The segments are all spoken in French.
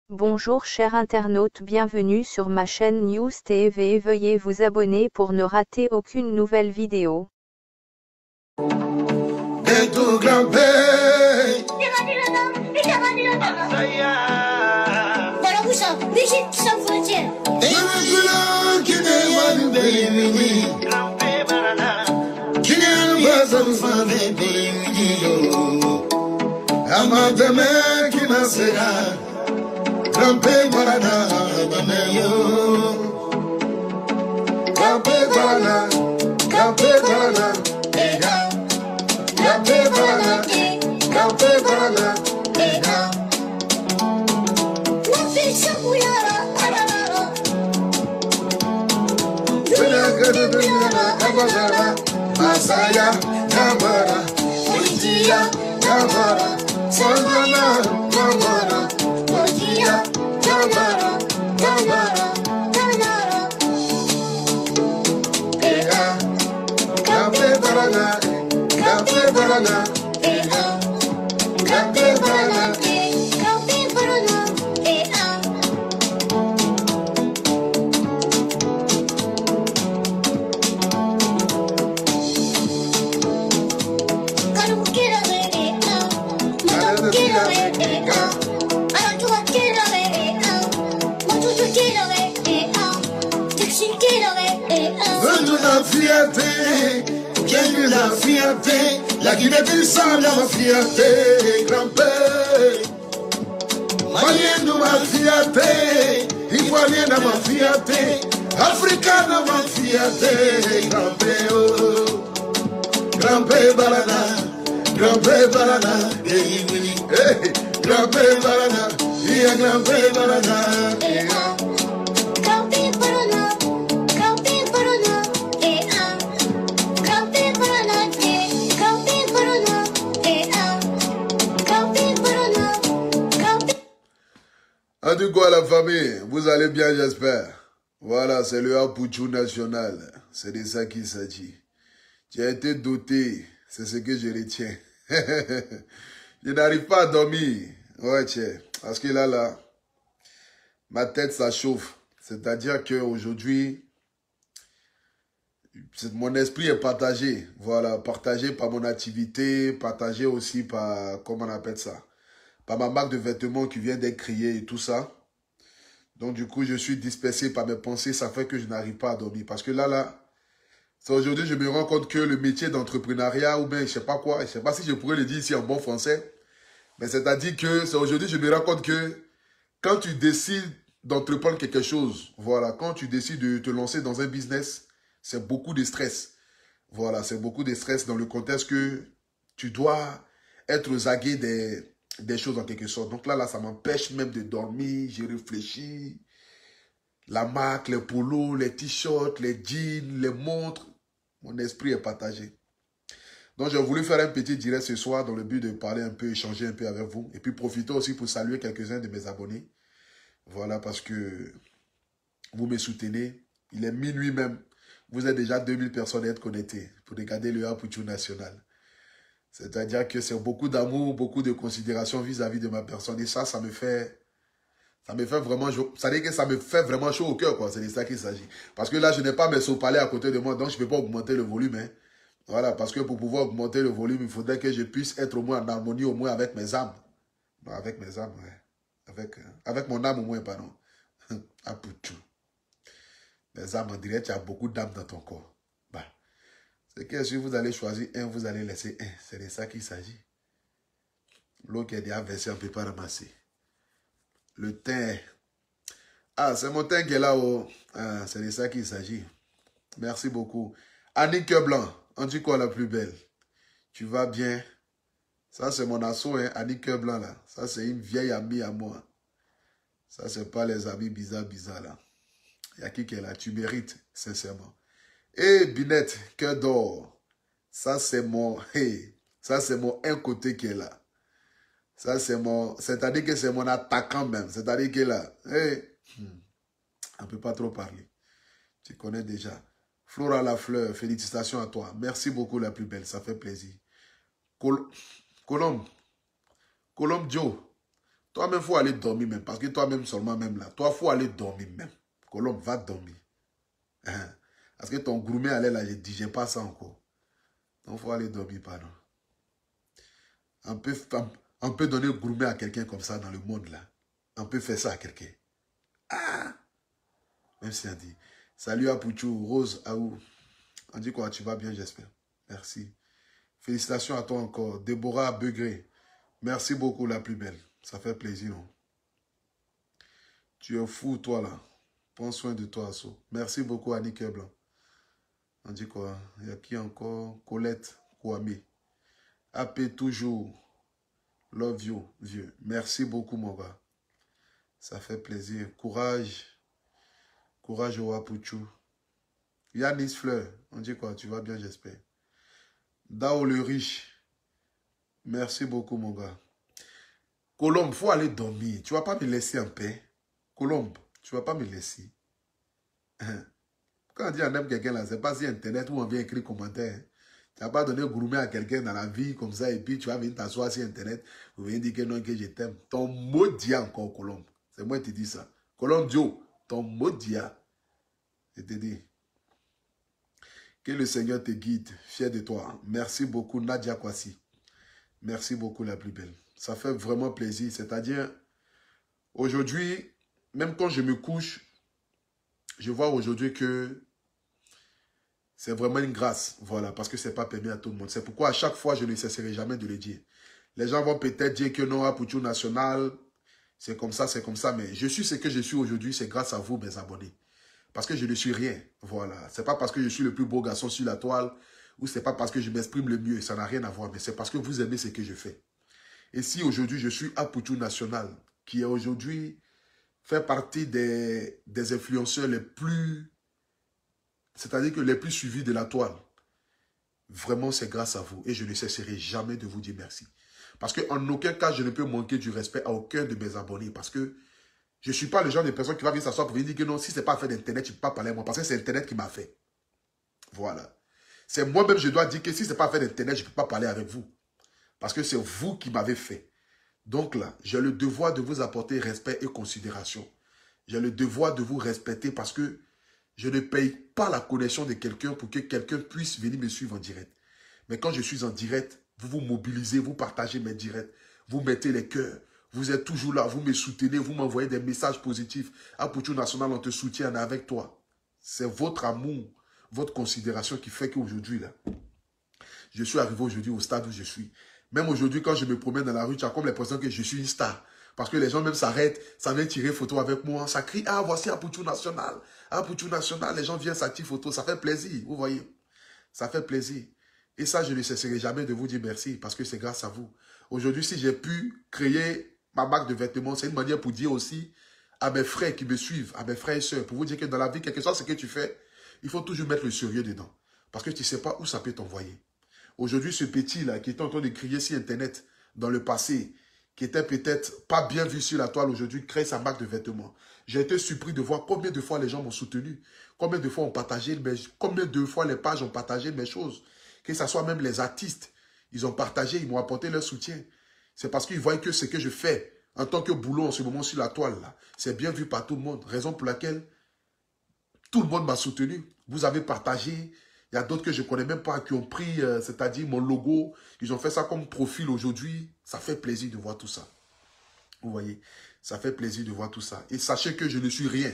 Bonjour chers internautes, bienvenue sur ma chaîne News TV. Veuillez vous abonner pour ne rater aucune nouvelle vidéo. Rampe barana banayo, rampe barana, ega, rampe barana, ega. Nafisa kuyara, arara, kuyara, abazara, masaya, nabara, ojiya, nabara, sangana, nabara. La fierté, la Guinée-Bissau, la fierté, grand-père. Malien de ma fierté, Ivoirien de ma fierté, Africain de ma fierté, grand-père. Grand-père Barana, grand-père Barana, grand-père Barana, il y a grand-père Barana. En tout cas, la famille, vous allez bien, j'espère. Voilà, c'est le Apouchou national. C'est de ça qu'il s'agit. Tu as été doté, c'est ce que je retiens. Je n'arrive pas à dormir. Ouais, tiens. Parce que là, ma tête, ça chauffe. C'est-à-dire qu'aujourd'hui, mon esprit est partagé. Voilà, partagé par mon activité, partagé aussi par, comment on appelle ça, par ma marque de vêtements qui vient d'être créée et tout ça. Donc, du coup, je suis dispersé par mes pensées. Ça fait que je n'arrive pas à dormir. Parce que là, aujourd'hui, je me rends compte que le métier d'entrepreneuriat, ou bien, je ne sais pas quoi, je ne sais pas si je pourrais le dire ici en bon français, mais c'est-à-dire que c'est aujourd'hui, je me rends compte que quand tu décides d'entreprendre quelque chose, voilà, quand tu décides de te lancer dans un business, c'est beaucoup de stress. Voilà, c'est beaucoup de stress dans le contexte que tu dois être aux aguets des choses en quelque sorte. Donc là, ça m'empêche même de dormir, j'ai réfléchi. La marque, les polos, les t-shirts, les jeans, les montres, mon esprit est partagé. Donc j'ai voulu faire un petit direct ce soir dans le but de parler un peu, échanger un peu avec vous. Et puis profiter aussi pour saluer quelques-uns de mes abonnés. Voilà, parce que vous me soutenez. Il est minuit même. Vous êtes déjà 2000 personnes à être connectées pour regarder le Apouchou national. C'est-à-dire que c'est beaucoup d'amour, beaucoup de considération vis-à-vis de ma personne. Et ça me fait vraiment chaud. Ça veut dire que ça me fait vraiment chaud au cœur, quoi. C'est de ça qu'il s'agit. Parce que là, je n'ai pas mes sopalais à côté de moi, donc je ne peux pas augmenter le volume. Hein. Voilà, parce que pour pouvoir augmenter le volume, il faudrait que je puisse être au moins en harmonie, au moins avec mes âmes. Non, avec mes âmes, ouais. Avec mon âme au moins, pardon. Apouchou. Les âmes, on dirait qu'il y a beaucoup d'âmes dans ton corps. Bah. C'est que si vous allez choisir un, vous allez laisser un. C'est de ça qu'il s'agit. L'eau qui est déjà versée, on ne peut pas ramasser. Le teint. Ah, c'est mon teint qui est là-haut. Ah, c'est de ça qu'il s'agit. Merci beaucoup. Annie Cœur Blanc, on dit quoi la plus belle? Tu vas bien? Ça, c'est mon assaut, hein, Annie Cœur Blanc, là. Ça, c'est une vieille amie à moi. Ça, c'est pas les amis bizarres, là. Il y a qui est là? Tu mérites, sincèrement. Et Binette, Cœur d'or. Ça, c'est mon... Hey, ça, c'est mon un côté qui est là. Ça, c'est mon... C'est-à-dire que c'est mon attaquant même. C'est-à-dire que là... Hey, on ne peut pas trop parler. Tu connais déjà. Flora Lafleur, félicitations à toi. Merci beaucoup, la plus belle. Ça fait plaisir. Colombe Joe. Toi-même, il faut aller dormir même. Parce que toi-même, seulement même là. Toi, il faut aller dormir même. Colombe, va dormir. Hein? Parce que ton gourmet allait là, je ne digère pas ça encore. Donc, il faut aller dormir, pardon. On peut donner gourmet à quelqu'un comme ça dans le monde là. On peut faire ça à quelqu'un. Ah! Même si on dit, salut à Pouchou, Rose, Aou. On dit quoi, tu vas bien, j'espère. Merci. Félicitations à toi encore. Déborah Begré. Merci beaucoup, la plus belle. Ça fait plaisir. Non? Tu es fou, toi, là. Prends soin de toi, Asso. Merci beaucoup, Annick Blanc. On dit quoi? Il y a qui encore? Colette Kouame. AP toujours. Love you, vieux. Merci beaucoup, mon gars. Ça fait plaisir. Courage. Courage au Wapuchou. Yanis Fleur. On dit quoi? Tu vas bien, j'espère. Dao le riche. Merci beaucoup, mon gars. Colombe, il faut aller dormir. Tu ne vas pas me laisser en paix. Colombe, tu ne vas pas me laisser. Quand on dit on aime quelqu'un là, c'est pas sur Internet où on vient écrire commentaire. Tu n'as pas donné gourmet à quelqu'un dans la vie comme ça et puis tu vas venir t'asseoir sur Internet. Vous venez dire que non, que je t'aime. Ton maudit encore, Colombe. C'est moi qui te dis ça. Colombe Dio, ton maudit. Je te dis. Que le Seigneur te guide. Fier de toi. Merci beaucoup, Nadia Kwasi. Merci beaucoup, la plus belle. Ça fait vraiment plaisir. C'est-à-dire, aujourd'hui, même quand je me couche, je vois aujourd'hui que c'est vraiment une grâce. Voilà, parce que ce n'est pas permis à tout le monde. C'est pourquoi à chaque fois, je ne cesserai jamais de le dire. Les gens vont peut-être dire que non, Pouchou National, c'est comme ça, mais je suis ce que je suis aujourd'hui, c'est grâce à vous, mes abonnés. Parce que je ne suis rien. Voilà. Ce n'est pas parce que je suis le plus beau garçon sur la toile ou ce n'est pas parce que je m'exprime le mieux. Ça n'a rien à voir, mais c'est parce que vous aimez ce que je fais. Et si aujourd'hui, je suis Pouchou National, qui est aujourd'hui fait partie des influenceurs les plus, c'est-à-dire que les plus suivis de la toile, vraiment, c'est grâce à vous. Et je ne cesserai jamais de vous dire merci. Parce qu'en aucun cas, je ne peux manquer du respect à aucun de mes abonnés. Parce que je ne suis pas le genre de personne qui va venir s'asseoir pour venir dire que non, si ce n'est pas fait d'Internet, tu ne peux pas parler à moi. Parce que c'est Internet qui m'a fait. Voilà. C'est moi-même, je dois dire que si ce n'est pas fait d'Internet, je ne peux pas parler avec vous. Parce que c'est vous qui m'avez fait. Donc là, j'ai le devoir de vous apporter respect et considération. J'ai le devoir de vous respecter parce que je ne paye pas la connexion de quelqu'un pour que quelqu'un puisse venir me suivre en direct. Mais quand je suis en direct, vous vous mobilisez, vous partagez mes directs, vous mettez les cœurs, vous êtes toujours là, vous me soutenez, vous m'envoyez des messages positifs. À Pouchou National, on te soutient, on est avec toi. C'est votre amour, votre considération qui fait qu'aujourd'hui, là, je suis arrivé aujourd'hui au stade où je suis. Même aujourd'hui, quand je me promène dans la rue, tu as comme l'impression que je suis une star. Parce que les gens même s'arrêtent, ça vient tirer photo avec moi. Ça crie, ah, voici Pouchou National. Pouchou National, les gens viennent s'attirer photo. Ça fait plaisir, vous voyez. Ça fait plaisir. Et ça, je ne cesserai jamais de vous dire merci parce que c'est grâce à vous. Aujourd'hui, si j'ai pu créer ma marque de vêtements, c'est une manière pour dire aussi à mes frères qui me suivent, à mes frères et sœurs, pour vous dire que dans la vie, quel que soit ce que tu fais, il faut toujours mettre le sérieux dedans. Parce que tu ne sais pas où ça peut t'envoyer. Aujourd'hui, ce petit-là qui était en train de crier sur Internet dans le passé, qui était peut-être pas bien vu sur la toile aujourd'hui, crée sa marque de vêtements. J'ai été surpris de voir combien de fois les gens m'ont soutenu, combien de fois ont partagé, combien de fois les pages ont partagé mes choses. Que ce soit même les artistes, ils ont partagé, ils m'ont apporté leur soutien. C'est parce qu'ils voient que ce que je fais en tant que boulot en ce moment sur la toile, c'est bien vu par tout le monde. Raison pour laquelle tout le monde m'a soutenu. Vous avez partagé. Il y a d'autres que je ne connais même pas qui ont pris, c'est-à-dire mon logo. Ils ont fait ça comme profil aujourd'hui. Ça fait plaisir de voir tout ça. Vous voyez, ça fait plaisir de voir tout ça. Et sachez que je ne suis rien.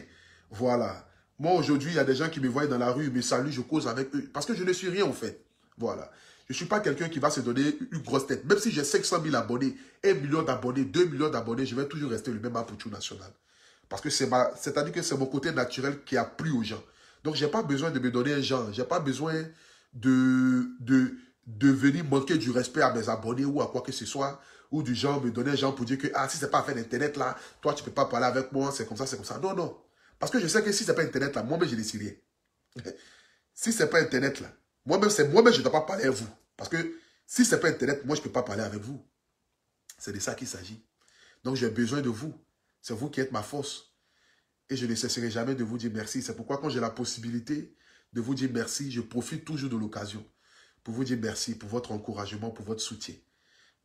Voilà. Moi, aujourd'hui, il y a des gens qui me voient dans la rue, me saluent, je cause avec eux. Parce que je ne suis rien, en fait. Voilà. Je ne suis pas quelqu'un qui va se donner une grosse tête. Même si j'ai 500 000 abonnés, 1 million d'abonnés, 2 millions d'abonnés, je vais toujours rester le même Pouchou National. Parce que c'est-à-dire que c'est mon côté naturel qui a plu aux gens. Donc, je n'ai pas besoin de me donner un genre. Je n'ai pas besoin de venir manquer du respect à mes abonnés ou à quoi que ce soit. Ou du genre me donner un genre pour dire que ah, si ce n'est pas fait d'Internet là, toi, tu ne peux pas parler avec moi, c'est comme ça, c'est comme ça. Non, non. Parce que je sais que si ce n'est pas Internet là, moi-même, je ne sais rien. Si ce n'est pas Internet là, moi-même, je ne dois pas parler avec vous. Parce que si ce n'est pas Internet, moi, je ne peux pas parler avec vous. C'est de ça qu'il s'agit. Donc, j'ai besoin de vous. C'est vous qui êtes ma force. Et je ne cesserai jamais de vous dire merci. C'est pourquoi quand j'ai la possibilité de vous dire merci, je profite toujours de l'occasion pour vous dire merci pour votre encouragement, pour votre soutien.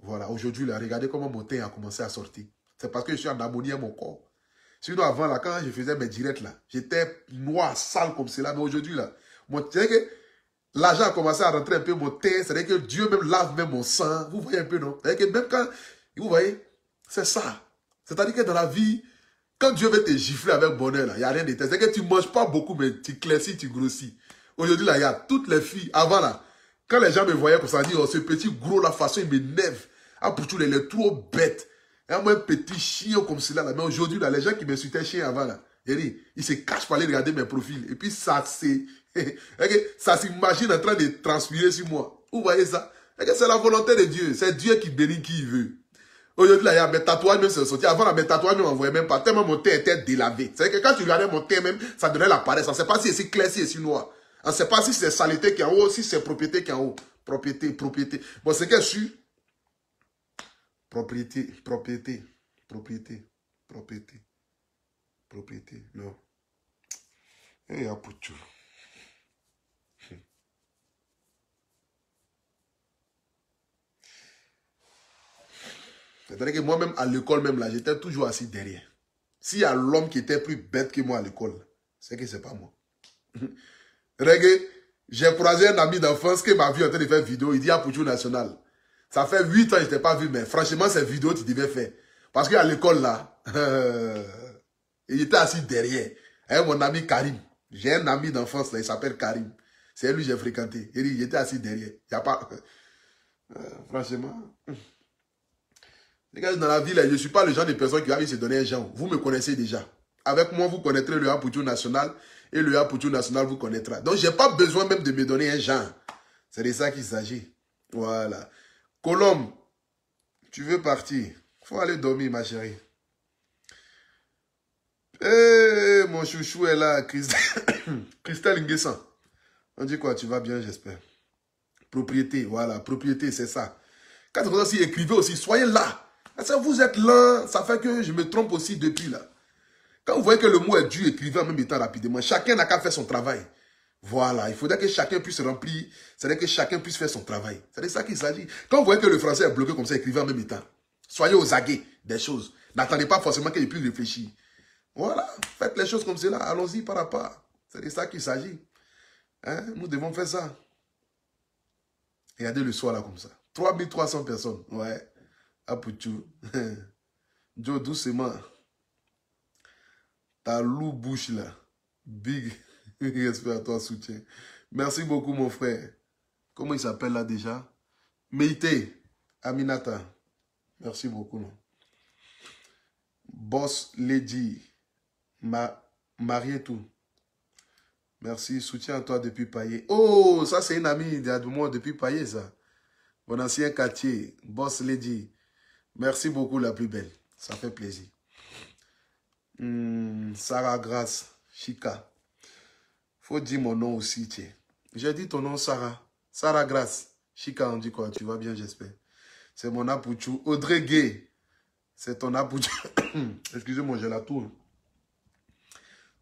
Voilà, aujourd'hui, regardez comment mon teint a commencé à sortir. C'est parce que je suis en harmonie avec mon corps. Sinon, avant, là, quand je faisais mes directs, là, j'étais noir, sale comme cela. Mais aujourd'hui, là, l'argent a commencé à rentrer un peu mon teint. C'est-à-dire que Dieu même lave même mon sang. Vous voyez un peu, non? C'est-à-dire que même quand, vous voyez, c'est ça. C'est-à-dire que dans la vie, quand Dieu veut te gifler avec bonheur, il n'y a rien de tel. C'est que tu ne manges pas beaucoup, mais tu claircis, tu grossis. Aujourd'hui, là, il y a toutes les filles. Avant, là, quand les gens me voyaient comme ça, ils disaient, oh, ce petit gros, la façon, il m'énerve. Ah, pour tout, il est trop bête. Et moi, un petit chien comme cela, là. Mais aujourd'hui, là, les gens qui me suitaient chien avant, là, ils se cachent pour aller regarder mes profils. Et puis, ça s'imagine en train de transpirer sur moi. Vous voyez ça? C'est la volonté de Dieu. C'est Dieu qui bénit qui il veut. Aujourd'hui, là, il y a mes tatouages même se sortis. Avant, là, mes tatouages ne m'envoyaient même pas. Tellement mon teint était délavé. C'est que quand tu regardais mon teint même, ça donnait la paresse. On ne sait pas si c'est clair, si c'est noir. On ne sait pas si c'est saleté qui est en haut, si c'est propriété qui est en haut. Propriété. Bon, c'est que je suis... Propriété. Non. Et à Pouchou. C'est-à-dire que moi-même, à l'école, même là, j'étais toujours assis derrière. S'il y a l'homme qui était plus bête que moi à l'école, c'est que c'est pas moi. Regardez, j'ai croisé un ami d'enfance qui m'a vu en train de faire vidéo. Il dit à Pouchou National. Ça fait 8 ans que je ne t'ai pas vu, mais franchement, ces vidéos, tu devais faire. Parce qu'à l'école, là, il était assis derrière. Avec mon ami Karim. J'ai un ami d'enfance, là, il s'appelle Karim. C'est lui que j'ai fréquenté. Il était assis derrière. Il n'y a pas... franchement... Les gars, dans la vie, là, je ne suis pas le genre de personne qui va se donner un genre. Vous me connaissez déjà. Avec moi, vous connaîtrez le Pouchou National. Et le Pouchou National vous connaîtra. Donc, je n'ai pas besoin même de me donner un genre. C'est de ça qu'il s'agit. Voilà. Colombe, tu veux partir? Il faut aller dormir, ma chérie. Eh, mon chouchou est là. Christelle Nguessan. On dit quoi? Tu vas bien, j'espère. Propriété, voilà. Propriété, c'est ça. Quand vous aussi écrivez aussi, soyez là. Vous êtes là, ça fait que je me trompe aussi depuis là. Quand vous voyez que le mot est dur, écrivez en même temps rapidement. Chacun n'a qu'à faire son travail. Voilà, il faudrait que chacun puisse remplir, c'est-à-dire que chacun puisse faire son travail. C'est de ça qu'il s'agit. Quand vous voyez que le français est bloqué comme ça, écrivez en même temps. Soyez aux aguets des choses. N'attendez pas forcément qu'il puisse réfléchir. Voilà, faites les choses comme cela, allons-y par à pas. C'est de ça qu'il s'agit. Hein? Nous devons faire ça. Regardez le soir là comme ça. 3300 personnes. Ouais. Apouchou. Joe, doucement. Ta loup bouche là. Big. Respect à toi, soutien. Merci beaucoup, mon frère. Comment il s'appelle là déjà? Meïté. Aminata. Merci beaucoup. Non? Boss Lady. Marietou. Merci. Soutien à toi depuis Paillé. Oh, ça c'est une amie de moi depuis Paillé, ça. Mon ancien quartier. Boss Lady. Merci beaucoup, la plus belle. Ça fait plaisir. Sarah Grace. Chica. Faut dire mon nom aussi, tiens. J'ai dit ton nom, Sarah. Sarah Grace. Chica, on dit quoi? Tu vas bien, j'espère. C'est mon Apouchou. Audrey Gay. C'est ton Apouchou. Excusez-moi, j'ai la tour.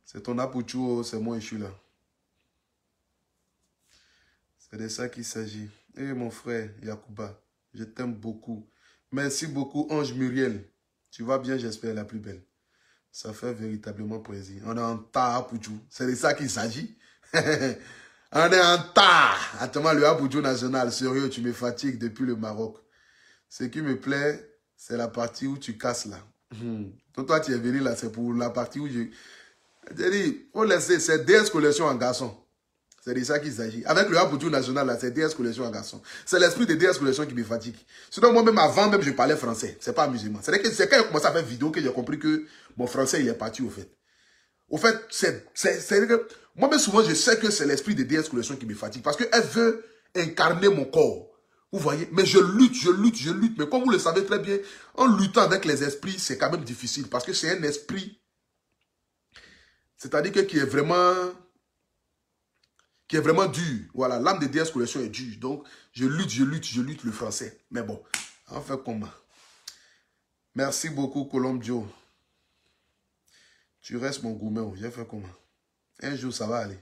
C'est ton Apouchou, c'est moi, je suis là. C'est de ça qu'il s'agit. Eh, mon frère, Yacouba, je t'aime beaucoup. Merci beaucoup, Ange Muriel. Tu vas bien, j'espère, la plus belle. Ça fait véritablement plaisir. On est en tas, Apouchou. C'est de ça qu'il s'agit. On est en tas. Attends, le Apouchou national, sérieux, tu me fatigues depuis le Maroc. Ce qui me plaît, c'est la partie où tu casses là. Donc toi, tu es venu là, c'est pour la partie où je... J'ai dit, faut laisser, c'est DS collection en garçon. C'est de ça qu'il s'agit. Avec le Apouchou national, là, c'est DS collection en garçon. C'est l'esprit de DS collection qui me fatigue. Sinon, moi-même, avant même, je parlais français. C'est pas amusement. C'est quand j'ai commencé à faire vidéo que j'ai compris que mon français, il est parti, au fait. Au fait, moi-même, souvent, je sais que c'est l'esprit de DS collection qui me fatigue. Parce qu'elle veut incarner mon corps. Vous voyez? Mais je lutte. Mais comme vous le savez très bien, en luttant avec les esprits, c'est quand même difficile. Parce que c'est un esprit, c'est-à-dire que qui est vraiment dur. Voilà, l'âme de DS collection est dure. Donc, je lutte le français. Mais bon, on fait comment? Merci beaucoup, Colombio. Tu restes mon gourmet. J'ai fait comment? Un jour, ça va aller.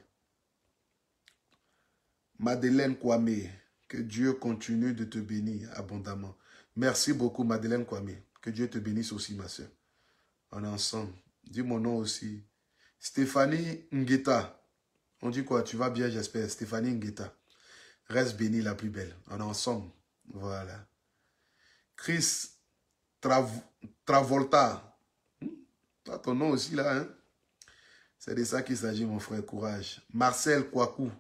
Madeleine Kwame, que Dieu continue de te bénir abondamment. Merci beaucoup, Madeleine Kwame. Que Dieu te bénisse aussi, ma soeur. On est ensemble. Dis mon nom aussi. Stéphanie Ngueta. On dit quoi? Tu vas bien, j'espère. Stéphanie Ngueta. Reste bénie, la plus belle. On est ensemble. Voilà. Chris Travolta. T'as ton nom aussi là, hein? C'est de ça qu'il s'agit, mon frère. Courage. Marcel Kouakou.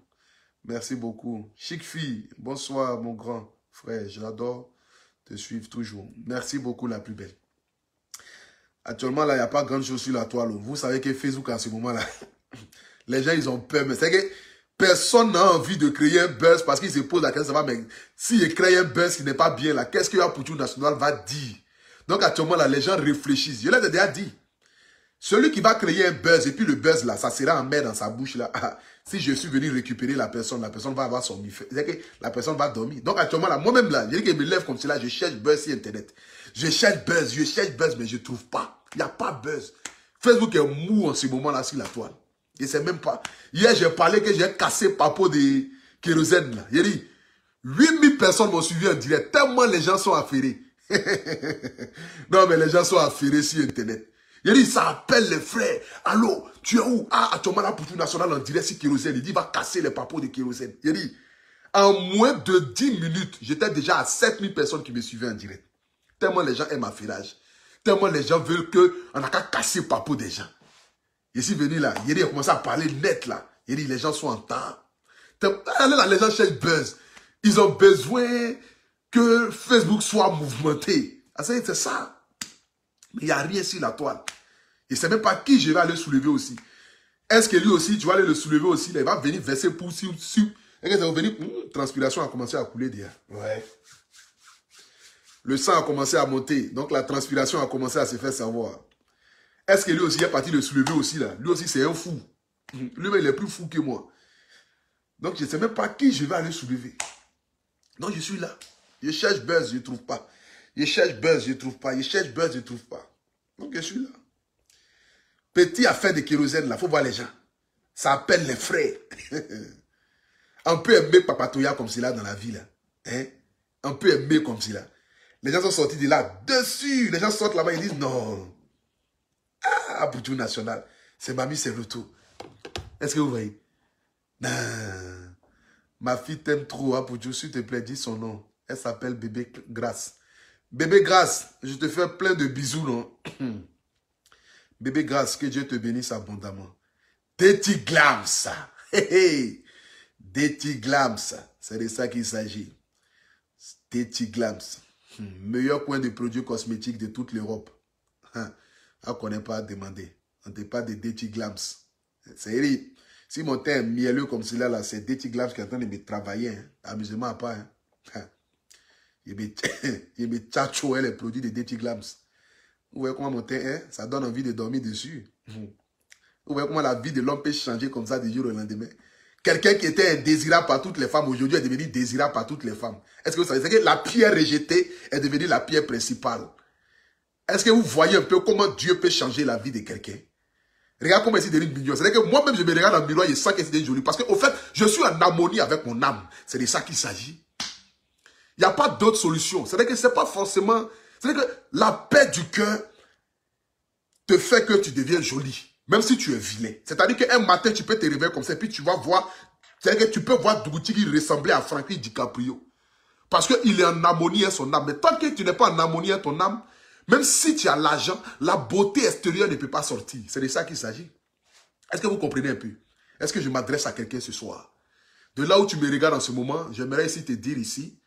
Merci beaucoup. Chic fille. Bonsoir, mon grand frère. J'adore te suivre toujours. Merci beaucoup, la plus belle. Actuellement, là, il n'y a pas grand chose sur la toile. Vous savez que Facebook, à ce moment-là, les gens, ils ont peur. Mais c'est que personne n'a envie de créer un buzz parce qu'ils se posent la question, ça va, mais s'il crée un buzz qui n'est pas bien, là, qu'est-ce que Apoutou National va dire? Donc, actuellement, là, les gens réfléchissent. Je l'ai déjà dit. Celui qui va créer un buzz, et puis le buzz, là, ça sera en mer dans sa bouche, là. Ah, si je suis venu récupérer la personne va avoir son mifé. C'est-à-dire que la personne va dormir. Donc, actuellement, là, moi-même, là, je dis que je me lève comme cela, je cherche buzz sur Internet. Je cherche buzz, mais je ne trouve pas. Il n'y a pas buzz. Facebook est mou en ce moment-là sur la toile. Je ne sais même pas. Hier, j'ai parlé que j'ai cassé Papo de kérosène, là. J'ai dit, 8000 personnes m'ont suivi en direct, tellement les gens sont affairés. Non, mais les gens sont affairés sur Internet. Il dit, ça appelle les frères. Allô, tu es où? Ah, actuellement, là, pour tout national en direct sur kérosène. Il dit, il va casser les papos de kérosène. Il dit, en moins de 10 minutes, j'étais déjà à 7000 personnes qui me suivaient en direct. Tellement les gens aiment affairage. Tellement les gens veulent qu'on n'a qu'à casser le papo des gens. Je suis venu là. Il a commencé à parler net là. Il dit, les gens sont en temps. Là, les gens cherchent buzz. Ils ont besoin que Facebook soit mouvementé. C'est ça. Mais il n'y a rien sur la toile. Il ne sait même pas qui je vais aller soulever aussi. Est-ce que lui aussi, tu vas aller le soulever aussi? Là, il va venir verser pour sur. Et quand il va venir, transpiration a commencé à couler déjà. Ouais. Le sang a commencé à monter. Donc la transpiration a commencé à se faire savoir. Est-ce que lui aussi est parti le soulever aussi là? Lui aussi, c'est un fou. Lui-même, il est plus fou que moi. Donc, je ne sais même pas qui je vais aller soulever. Donc, je suis là. Je cherche buzz, je ne trouve pas. Je cherche buzz, je ne trouve pas. Je cherche buzz, je ne trouve pas. Donc, je suis là. Petit affaire de kérosène, là, il faut voir les gens. Ça appelle les frères. On peut aimer Papatoya comme cela dans la vie, là. Hein? On peut aimer comme cela. Les gens sont sortis de là, dessus. Les gens sortent là-bas, ils disent non. Ah, Apoutou National. C'est Mamie, c'est retour. Est-ce que vous voyez? Non. Ma fille t'aime trop, Apoutou. S'il te plaît, dis son nom. Elle s'appelle Bébé Grâce. Bébé Grâce, je te fais plein de bisous, non? Bébé Grâce, que Dieu te bénisse abondamment. Dirty Glams. Hey, hey. Dirty Glams. C'est de ça qu'il s'agit. Dirty Glams. Meilleur coin de produits cosmétiques de toute l'Europe. On ne connaît pas à demander. On ne dit pas de Dirty Glams. C'est si mon teint est mielleux comme cela, là, c'est Dirty Glams qui est en train de me travailler. Hein. Amusement à pas. Hein. Il me tchatchouait les produits de Dirty Glams. Vous voyez comment mon teint est? Ça donne envie de dormir dessus. Vous voyez comment la vie de l'homme peut changer comme ça du jour au lendemain. Quelqu'un qui était indésirable par toutes les femmes, aujourd'hui est devenu désirable par toutes les femmes. Est-ce que vous savez? C'est que la pierre rejetée est devenue la pierre principale. Est-ce que vous voyez un peu comment Dieu peut changer la vie de quelqu'un? Regarde comment c'est devenu mignon. C'est-à-dire que moi-même, je me regarde dans le miroir et je sens que c'est joli. Parce qu'au fait, je suis en harmonie avec mon âme. C'est de ça qu'il s'agit. Il n'y a pas d'autre solution. C'est-à-dire que ce n'est pas forcément... C'est-à-dire que la paix du cœur te fait que tu deviens joli. Même si tu es vilain. C'est-à-dire qu'un matin, tu peux te réveiller comme ça et puis tu vas voir... C'est-à-dire que tu peux voir Dougouti qui ressemblait à Franklin DiCaprio. Parce qu'il est en harmonie avec son âme. Mais tant que tu n'es pas en harmonie avec ton âme, même si tu as l'argent, la beauté extérieure ne peut pas sortir. C'est de ça qu'il s'agit. Est-ce que vous comprenez un peu? Est-ce que je m'adresse à quelqu'un ce soir? De là où tu me regardes en ce moment, j'aimerais ici te dire ici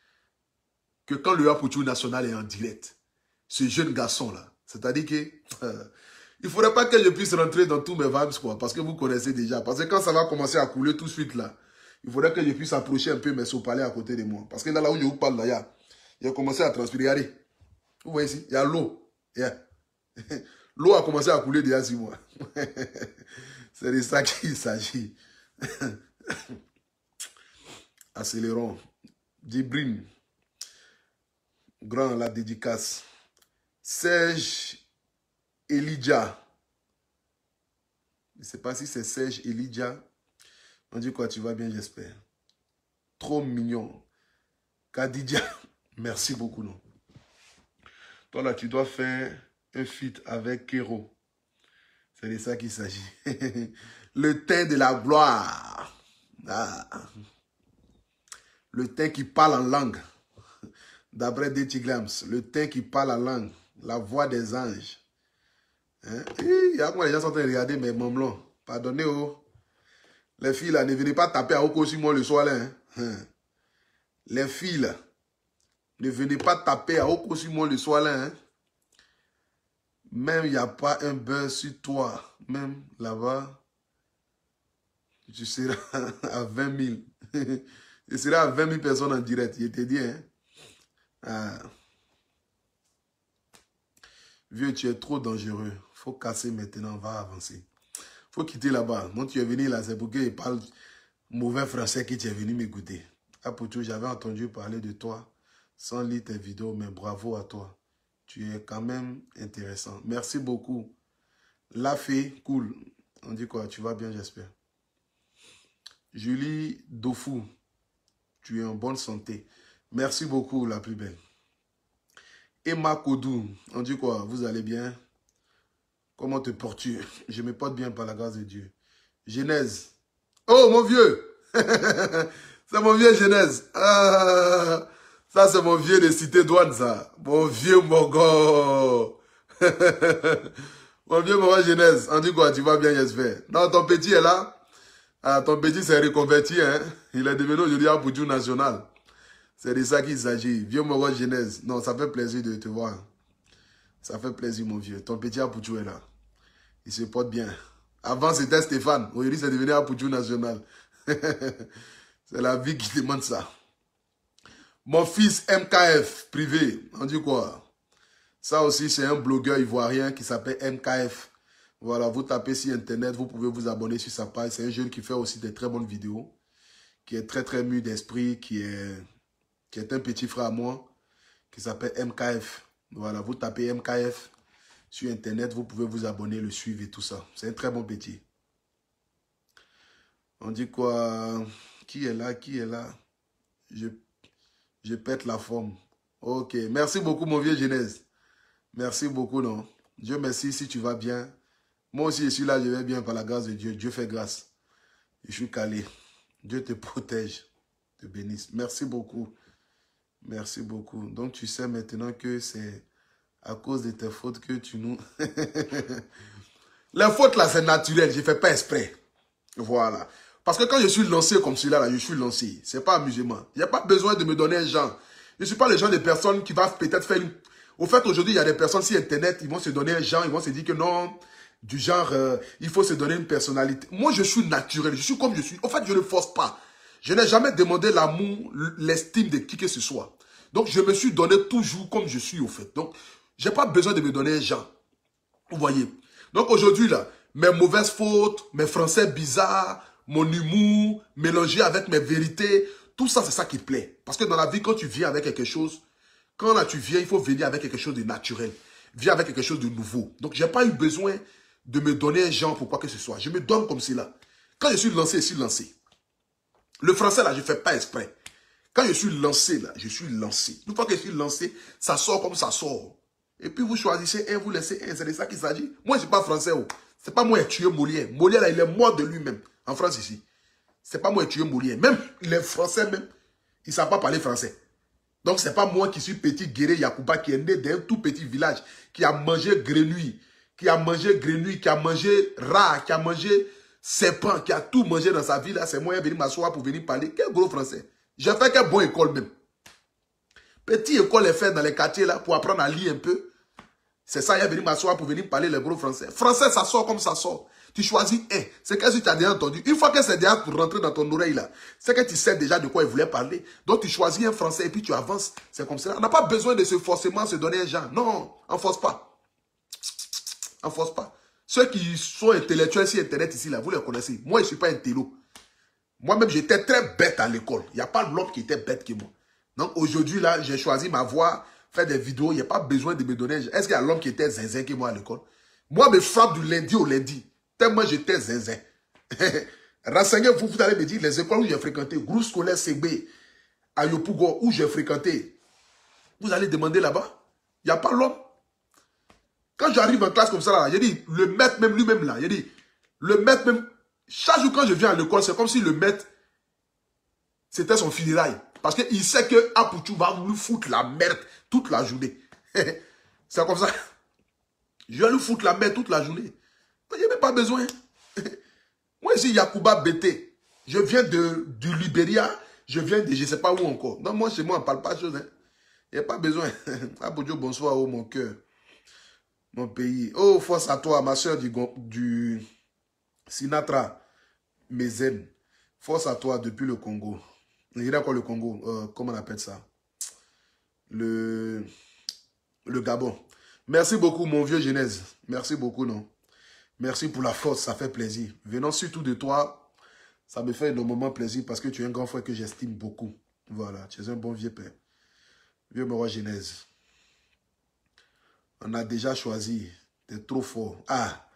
que quand le Apoutou National est en direct, ce jeune garçon-là, c'est-à-dire que il ne faudrait pas que je puisse rentrer dans tous mes vibes, quoi, parce que vous connaissez déjà. Parce que quand ça va commencer à couler tout de suite, là, il faudrait que je puisse approcher un peu mes sopalais à côté de moi. Parce que là où je vous parle, là, il a commencé à transpirer. Regardez. Vous voyez ici, il y a l'eau. Yeah. L'eau a commencé à couler déjà sur moi. C'est de ça qu'il s'agit. Accélérons. Djibril. Grand, la dédicace. Serge Elijah. Je ne sais pas si c'est Serge Elijah. On dit quoi, tu vas bien, j'espère. Trop mignon. Kadidja. Merci beaucoup, non. Toi, là, tu dois faire un feat avec Kero. C'est de ça qu'il s'agit. Le teint de la gloire. Ah. Le teint qui parle en langue. D'après D.T. Glams. Le teint qui parle en langue. La voix des anges. Hein? Il y a quoi les gens sont en train de regarder mes mamelons. Pardonnez, oh. Les filles, là, ne venez pas taper à Oko sur moi le soir, là. Hein? Les filles, là, ne venez pas taper à Oko sur moi le soir, là. Hein? Même il n'y a pas un buzz sur toi. Même là-bas, tu seras à 20 000. Tu seras à 20 000 personnes en direct. Je t'ai dit, hein. Ah. Vieux, tu es trop dangereux. Faut casser maintenant, on va avancer. Faut quitter là-bas. Moi, tu es venu là, c'est pour qu'il parle mauvais français que tu es venu m'écouter. Apocho, j'avais entendu parler de toi sans lire tes vidéos, mais bravo à toi. Tu es quand même intéressant. Merci beaucoup. La fée, cool. On dit quoi? Tu vas bien, j'espère. Julie Dofou, tu es en bonne santé. Merci beaucoup, la plus belle. Emma Kodou, on dit quoi? Vous allez bien? Comment te portes-tu? Je me porte bien par la grâce de Dieu. Genèse. Oh, mon vieux! C'est mon vieux Genèse. Ah, ça, c'est mon vieux de Cité Douane, ça. Mon vieux Mogo. Mon vieux Mogo Genèse. On dit quoi? Tu vas bien, j'espère. Non, ton petit est là. Ah, ton petit s'est reconverti, hein. Il est devenu aujourd'hui un Poudjou national. C'est de ça qu'il s'agit. Vieux Mogo Genèse. Non, ça fait plaisir de te voir. Ça fait plaisir, mon vieux. Ton petit Apouchou est là. Il se porte bien. Avant, c'était Stéphane. Aujourd'hui, c'est devenu Apouchou national. C'est la vie qui demande ça. Mon fils MKF, privé. On dit quoi? Ça aussi, c'est un blogueur ivoirien qui s'appelle MKF. Voilà, vous tapez sur Internet, vous pouvez vous abonner sur sa page. C'est un jeune qui fait aussi des très bonnes vidéos. Qui est très, très mûr d'esprit. Qui est un petit frère à moi. Qui s'appelle MKF. Voilà, vous tapez MKF sur Internet, vous pouvez vous abonner, le suivre et tout ça. C'est un très bon petit. On dit quoi? Qui est là? Qui est là? Je pète la forme. Ok, merci beaucoup mon vieux Genèse. Merci beaucoup, non? Dieu merci si tu vas bien. Moi aussi, je suis là, je vais bien par la grâce de Dieu. Dieu fait grâce. Je suis calé. Dieu te protège, te bénisse. Merci beaucoup. Merci beaucoup. Donc, tu sais maintenant que c'est à cause de tes fautes que tu nous... Les fautes, là, c'est naturel. Je ne fais pas exprès. Voilà. Parce que quand je suis lancé comme celui-là, là, je suis lancé. Ce n'est pas amusement. Il n'y a pas besoin de me donner un genre. Je ne suis pas le genre de personne qui va peut-être faire une... Au fait, aujourd'hui, il y a des personnes sur Internet, ils vont se donner un genre, ils vont se dire que non, du genre, il faut se donner une personnalité. Moi, je suis naturel. Je suis comme je suis. Au fait, je ne force pas. Je n'ai jamais demandé l'amour, l'estime de qui que ce soit. Donc, je me suis donné toujours comme je suis, au fait. Donc, je n'ai pas besoin de me donner un genre. Vous voyez. Donc, aujourd'hui, là, mes mauvaises fautes, mes français bizarres, mon humour, mélangé avec mes vérités, tout ça, c'est ça qui plaît. Parce que dans la vie, quand tu viens avec quelque chose, quand là, tu viens, il faut venir avec quelque chose de naturel. Viens avec quelque chose de nouveau. Donc, je n'ai pas eu besoin de me donner un genre pour quoi que ce soit. Je me donne comme cela. Quand je suis lancé, je suis lancé. Le français, là, je ne fais pas exprès. Quand je suis lancé, là, je suis lancé. Une fois que je suis lancé, ça sort comme ça sort. Et puis, vous choisissez un, vous laissez un. C'est de ça qu'il s'agit. Moi, je ne suis pas français. Oh. Ce n'est pas moi qui ai tué Molière. Molière, là, il est mort de lui-même. En France, ici. Ce n'est pas moi qui ai tué Molière. Même les Français, même, ils ne savent pas parler français. Donc, ce n'est pas moi qui suis petit Guéré Yacouba, qui est né d'un tout petit village, qui a mangé grenouille, qui a mangé rat, qui a mangé serpent, qui a tout mangé dans sa vie. Là, c'est moi qui est venu m'asseoir pour venir parler. Quel gros français. J'ai fait quelle bonne école même. Petite école est faite dans les quartiers là pour apprendre à lire un peu. C'est ça, il est venu m'asseoir pour venir parler les gros français. Français, ça sort comme ça sort. Tu choisis un. C'est que si tu as déjà entendu. Une fois que c'est déjà pour rentrer dans ton oreille là, c'est que tu sais déjà de quoi il voulait parler. Donc tu choisis un français et puis tu avances. C'est comme ça. On n'a pas besoin de forcément se donner un genre. Non, on ne force pas. On ne force pas. Ceux qui sont intellectuels sur Internet ici là, vous les connaissez. Moi, je ne suis pas un télo. Moi-même, j'étais très bête à l'école. Il n'y a pas l'homme qui était bête que moi. Donc aujourd'hui là, j'ai choisi ma voie, faire des vidéos. Il n'y a pas besoin de me donner. Est-ce qu'il y a l'homme qui était zinzin que moi à l'école? Moi, je me frappe du lundi au lundi. Tellement j'étais zinzin. Renseignez-vous, vous allez me dire les écoles où j'ai fréquenté, groupe scolaire CB, à Yopougo, où j'ai fréquenté. Vous allez demander là-bas. Il n'y a pas l'homme. Quand j'arrive en classe comme ça, là, j'ai dit, le maître même lui-même là, j'ai dit, le maître même, chaque jour quand je viens à l'école, c'est comme si le maître, c'était son funérail. Parce qu'il sait que Apoutou va lui foutre la merde toute la journée. C'est comme ça. Je vais lui foutre la merde toute la journée. Il n'y a même pas besoin. Moi ici, Yacouba Bété. Je viens du Libéria. Je viens de je ne sais pas où encore. Non, moi chez moi, on ne parle pas de choses. Il n'y a pas besoin. Apoutou, bonsoir, oh mon cœur. Mon pays. Oh, force à toi, ma soeur du Sinatra. Mezen. Force à toi depuis le Congo. Il y a quoi le Congo? Comment on appelle ça? Le Gabon. Merci beaucoup, mon vieux Genèse. Merci beaucoup, non? Merci pour la force, ça fait plaisir. Venant surtout de toi, ça me fait énormément plaisir parce que tu es un grand frère que j'estime beaucoup. Voilà, tu es un bon vieux père. Vieux roi Genèse. On a déjà choisi. Tu es trop fort. Ah,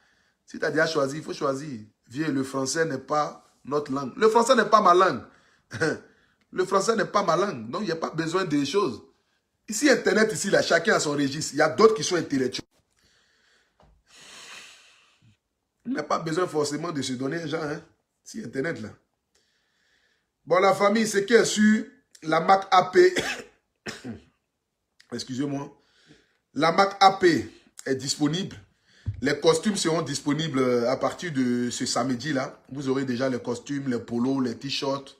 si tu as déjà choisi, il faut choisir. Vieux, le français n'est pas notre langue. Le français n'est pas ma langue. Le français n'est pas ma langue. Donc, il n'y a pas besoin de choses. Ici, Internet, ici, là, chacun a son registre. Il y a d'autres qui sont intellectuels. Il n'y a pas besoin forcément de se donner un genre. Hein? Si, Internet, là. Bon, la famille, c'est qui est sur la Mac AP. Excusez-moi. La Mac AP est disponible. Les costumes seront disponibles à partir de ce samedi-là. Vous aurez déjà les costumes, les polos, les t-shirts.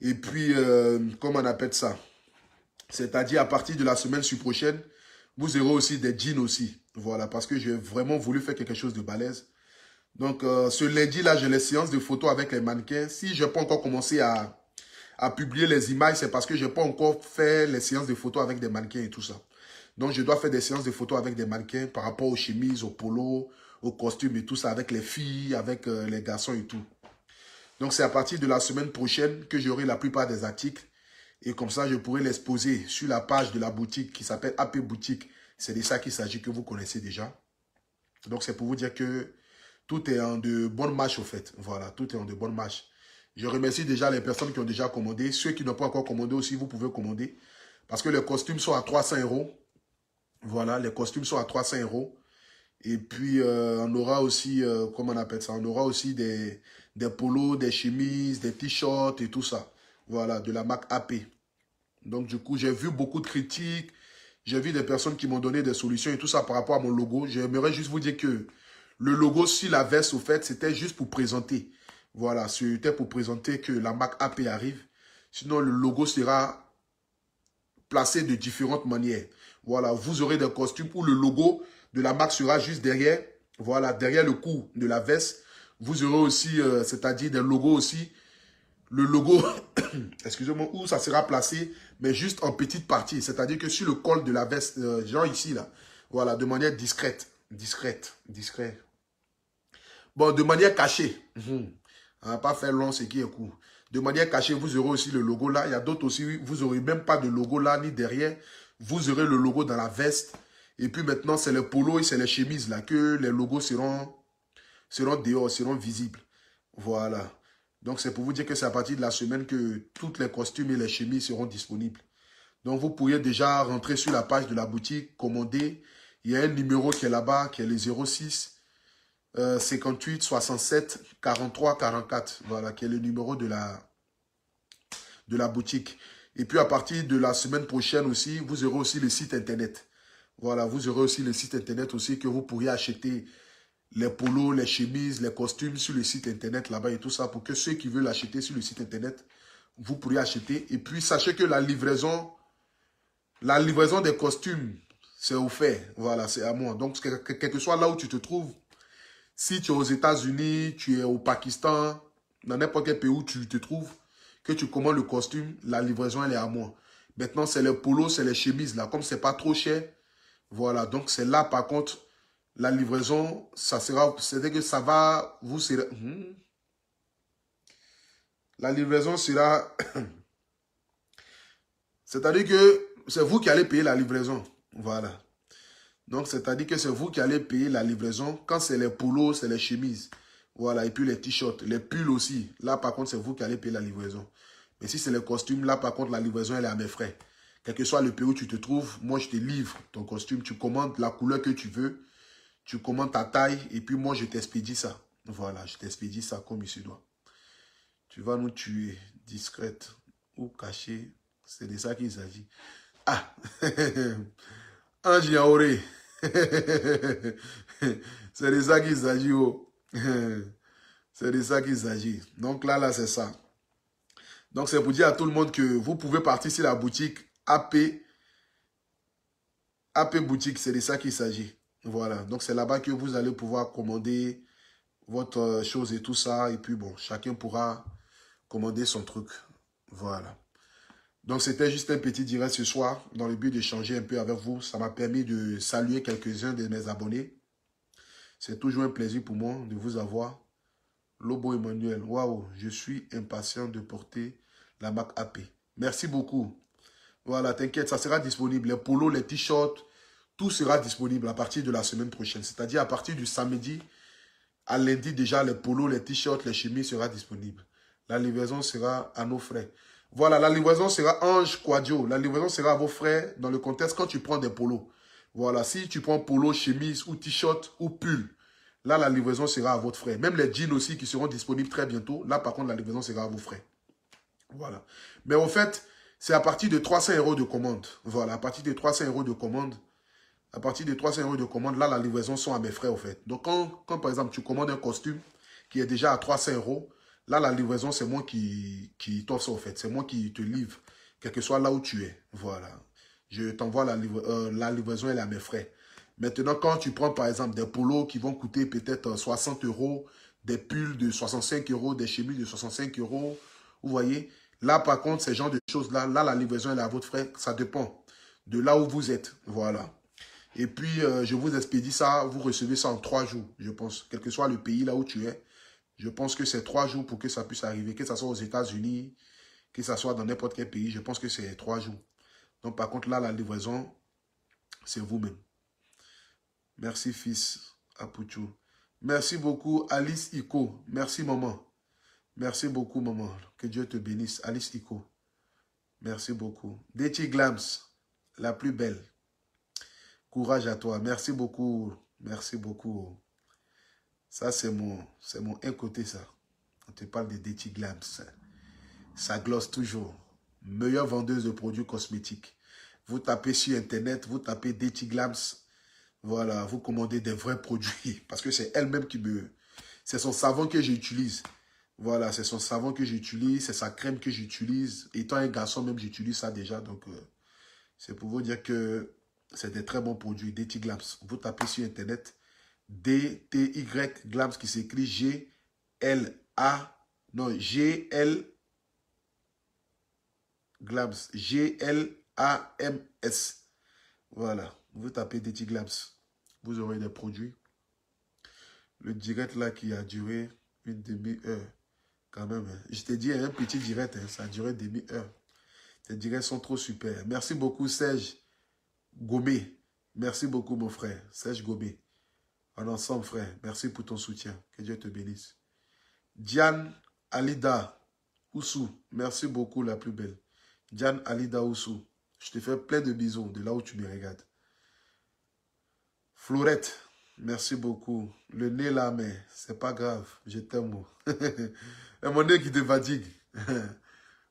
Et puis, comment on appelle ça? C'est-à-dire à partir de la semaine prochaine, vous aurez aussi des jeans aussi. Voilà, parce que j'ai vraiment voulu faire quelque chose de balèze. Donc, ce lundi-là, j'ai les séances de photos avec les mannequins. Si je n'ai pas encore commencé à publier les images, c'est parce que je n'ai pas encore fait les séances de photos avec des mannequins et tout ça. Donc, je dois faire des séances de photos avec des mannequins par rapport aux chemises, aux polos, aux costumes et tout ça, avec les filles, avec les garçons et tout. Donc, c'est à partir de la semaine prochaine que j'aurai la plupart des articles. Et comme ça, je pourrai l'exposer sur la page de la boutique qui s'appelle AP Boutique. C'est de ça qu'il s'agit, que vous connaissez déjà. Donc, c'est pour vous dire que tout est en de bonnes marches, au fait. Voilà, tout est en de bonnes marches. Je remercie déjà les personnes qui ont déjà commandé. Ceux qui n'ont pas encore commandé aussi, vous pouvez commander. Parce que les costumes sont à 300 €. Voilà, les costumes sont à 300 €. Et puis, on aura aussi, comment on appelle ça? On aura aussi des polos, des chemises, des t-shirts et tout ça. Voilà, de la marque AP. Donc, du coup, j'ai vu beaucoup de critiques. J'ai vu des personnes qui m'ont donné des solutions et tout ça par rapport à mon logo. J'aimerais juste vous dire que le logo sur la veste, au fait, c'était juste pour présenter. Voilà, c'était pour présenter que la marque AP arrive. Sinon, le logo sera placé de différentes manières. Voilà, vous aurez des costumes où le logo de la marque sera juste derrière. Voilà, derrière le cou de la veste. Vous aurez aussi, c'est-à-dire des logos aussi. Le logo, excusez-moi, où ça sera placé, mais juste en petite partie. C'est-à-dire que sur le col de la veste, genre ici, là. Voilà, de manière discrète. Discrète. Bon, de manière cachée. On va pas faire long, ce qui est court. De manière cachée, vous aurez aussi le logo là. Il y a d'autres aussi, vous n'aurez même pas de logo là, ni derrière. Vous aurez le logo dans la veste. Et puis maintenant, c'est les polos et c'est les chemises là que les logos seront dehors, seront visibles. Voilà. Donc, c'est pour vous dire que c'est à partir de la semaine que tous les costumes et les chemises seront disponibles. Donc, vous pourriez déjà rentrer sur la page de la boutique, commander. Il y a un numéro qui est là-bas, qui est le 06 58 67 43 44. Voilà, qui est le numéro de la boutique. Et puis, à partir de la semaine prochaine aussi, vous aurez aussi le site internet. Voilà, vous aurez aussi le site internet aussi que vous pourriez acheter les polos, les chemises, les costumes sur le site internet là-bas et tout ça pour que ceux qui veulent acheter sur le site internet, vous pourriez acheter. Et puis, sachez que la livraison des costumes, c'est offert. Voilà, c'est à moi. Donc, quel que soit là où tu te trouves, si tu es aux États-Unis, tu es au Pakistan, dans n'importe quel pays où tu te trouves, que tu commandes le costume, la livraison, elle est à moi. Maintenant, c'est les polos, c'est les chemises là. Comme c'est pas trop cher, voilà. Donc, c'est là, par contre, la livraison, ça sera, c'est-à-dire que ça va, vous serez, la livraison sera, c'est-à-dire que c'est vous qui allez payer la livraison, voilà. Donc, c'est-à-dire que c'est vous qui allez payer la livraison quand c'est les polos, c'est les chemises, voilà, et puis les t-shirts, les pulls aussi. Là, par contre, c'est vous qui allez payer la livraison. Mais si c'est les costumes, là, par contre, la livraison, elle est à mes frais. Quel que soit le pays où tu te trouves, moi, je te livre ton costume, tu commandes la couleur que tu veux. Tu commandes ta taille et puis moi, je t'expédie ça. Voilà, je t'expédie ça comme il se doit. Tu vas nous tuer, discrète ou cachée. C'est de ça qu'il s'agit. Ah, Ange Yaoré. C'est de ça qu'il s'agit. Oh. C'est de ça qu'il s'agit. Donc là, c'est ça. Donc c'est pour dire à tout le monde que vous pouvez partir sur la boutique AP Boutique. C'est de ça qu'il s'agit. Voilà. Donc c'est là-bas que vous allez pouvoir commander votre chose et tout ça. Et puis bon, chacun pourra commander son truc. Voilà. Donc c'était juste un petit direct ce soir dans le but d'échanger un peu avec vous. Ça m'a permis de saluer quelques-uns de mes abonnés. C'est toujours un plaisir pour moi de vous avoir. Lobo Emmanuel, waouh, je suis impatient de porter la marque AP. Merci beaucoup. Voilà, t'inquiète, ça sera disponible. Les polos, les t-shirts, tout sera disponible à partir de la semaine prochaine. C'est-à-dire à partir du samedi à lundi, déjà, les polos, les t-shirts, les chemises seront disponibles. La livraison sera à nos frais. Voilà, la livraison sera Ange Quadio. La livraison sera à vos frais dans le contexte quand tu prends des polos. Voilà, si tu prends polo, chemise ou t-shirt ou pull, là, la livraison sera à votre frais. Même les jeans aussi qui seront disponibles très bientôt. Là, par contre, la livraison sera à vos frais. Voilà. Mais en fait, c'est à partir de 300 € de commande. Voilà, à partir de 300 € de commande. À partir de 300 € de commande, là, la livraison sont à mes frais, en fait. Donc, quand par exemple, tu commandes un costume qui est déjà à 300 €, là, la livraison, c'est moi qui t'offre ça, en fait. C'est moi qui te livre, quel que soit là où tu es. Voilà. Je t'envoie la livraison, elle est à mes frais. Maintenant, quand tu prends, par exemple, des polos qui vont coûter peut-être 60 €, des pulls de 65 €, des chemises de 65 €, vous voyez, là, par contre, ces genres de choses-là, là, la livraison, elle est à votre frais. Ça dépend de là où vous êtes. Voilà. Et puis, je vous expédie ça. Vous recevez ça en 3 jours, je pense. Quel que soit le pays là où tu es. Je pense que c'est 3 jours pour que ça puisse arriver. Que ce soit aux États-Unis, que ce soit dans n'importe quel pays. Je pense que c'est 3 jours. Donc, par contre, là, la livraison, c'est vous-même. Merci, fils Apuchou. Merci beaucoup, Alice Iko. Merci, maman. Merci beaucoup, maman. Que Dieu te bénisse. Alice Iko. Merci beaucoup. Dechi Glams, la plus belle. Courage à toi. Merci beaucoup. Merci beaucoup. Ça, c'est mon un côté, ça. On te parle de Dechi Glams. Ça glosse toujours. Meilleure vendeuse de produits cosmétiques. Vous tapez sur Internet, vous tapez Dechi Glams. Voilà, vous commandez des vrais produits. Parce que c'est elle-même qui me... C'est son savon que j'utilise. Voilà, c'est son savon que j'utilise. C'est sa crème que j'utilise. Étant un garçon, même, j'utilise ça déjà. Donc, c'est pour vous dire que c'est des très bons produits. Dechi Glams. Vous tapez sur Internet. D-T-Y Glams qui s'écrit G-L-A... Non, G-L... Glams. G-L-A-M-S. Voilà. Vous tapez Dechi Glams. Vous aurez des produits. Le direct là qui a duré une demi-heure. Quand même. Hein. Je t'ai dit un petit direct. Hein, ça a duré une demi-heure. Ces directs sont trop super. Merci beaucoup Serge Gomé. Merci beaucoup mon frère. Serge Gomé. En ensemble frère. Merci pour ton soutien. Que Dieu te bénisse. Diane Alida Oussou. Merci beaucoup la plus belle. Diane Alida Oussou. Je te fais plein de bisous de là où tu me regardes. Florette, merci beaucoup. Le nez là, mais c'est pas grave. Je t'aime. Mon nez qui te fatigue.